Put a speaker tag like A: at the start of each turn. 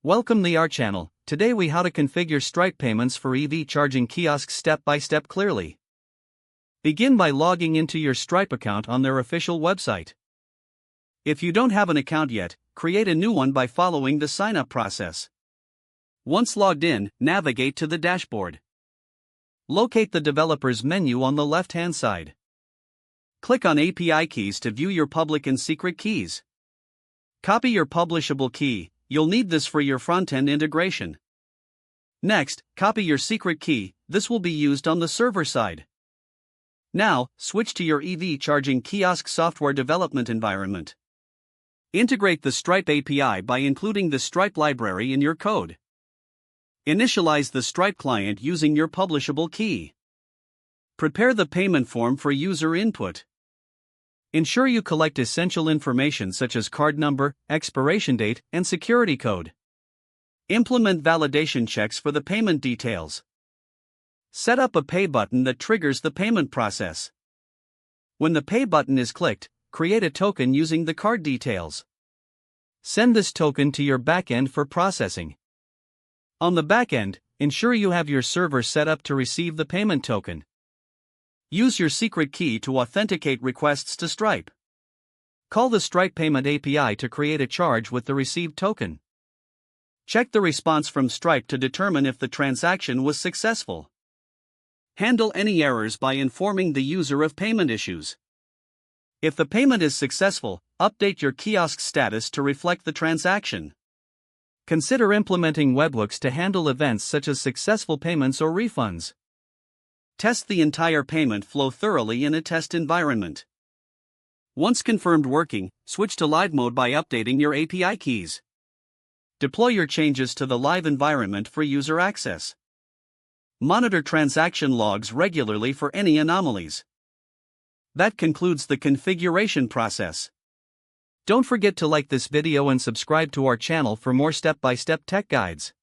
A: Welcome to our channel. Today we how to configure Stripe payments for EV charging kiosks step by step clearly. Begin by logging into your Stripe account on their official website. If you don't have an account yet, create a new one by following the sign-up process. Once logged in, navigate to the dashboard. Locate the developers menu on the left-hand side. Click on API keys to view your public and secret keys. Copy your publishable key. You'll need this for your front-end integration. Next, copy your secret key. This will be used on the server side. Now, switch to your EV charging kiosk software development environment. Integrate the Stripe API by including the Stripe library in your code. Initialize the Stripe client using your publishable key. Prepare the payment form for user input. Ensure you collect essential information such as card number, expiration date, and security code. Implement validation checks for the payment details. Set up a pay button that triggers the payment process. When the pay button is clicked, create a token using the card details. Send this token to your backend for processing. On the backend, ensure you have your server set up to receive the payment token. Use your secret key to authenticate requests to Stripe. Call the Stripe Payment API to create a charge with the received token. Check the response from Stripe to determine if the transaction was successful. Handle any errors by informing the user of payment issues. If the payment is successful, update your kiosk status to reflect the transaction. Consider implementing webhooks to handle events such as successful payments or refunds. Test the entire payment flow thoroughly in a test environment. Once confirmed working, switch to live mode by updating your API keys. Deploy your changes to the live environment for user access. Monitor transaction logs regularly for any anomalies. That concludes the configuration process. Don't forget to like this video and subscribe to our channel for more step-by-step tech guides.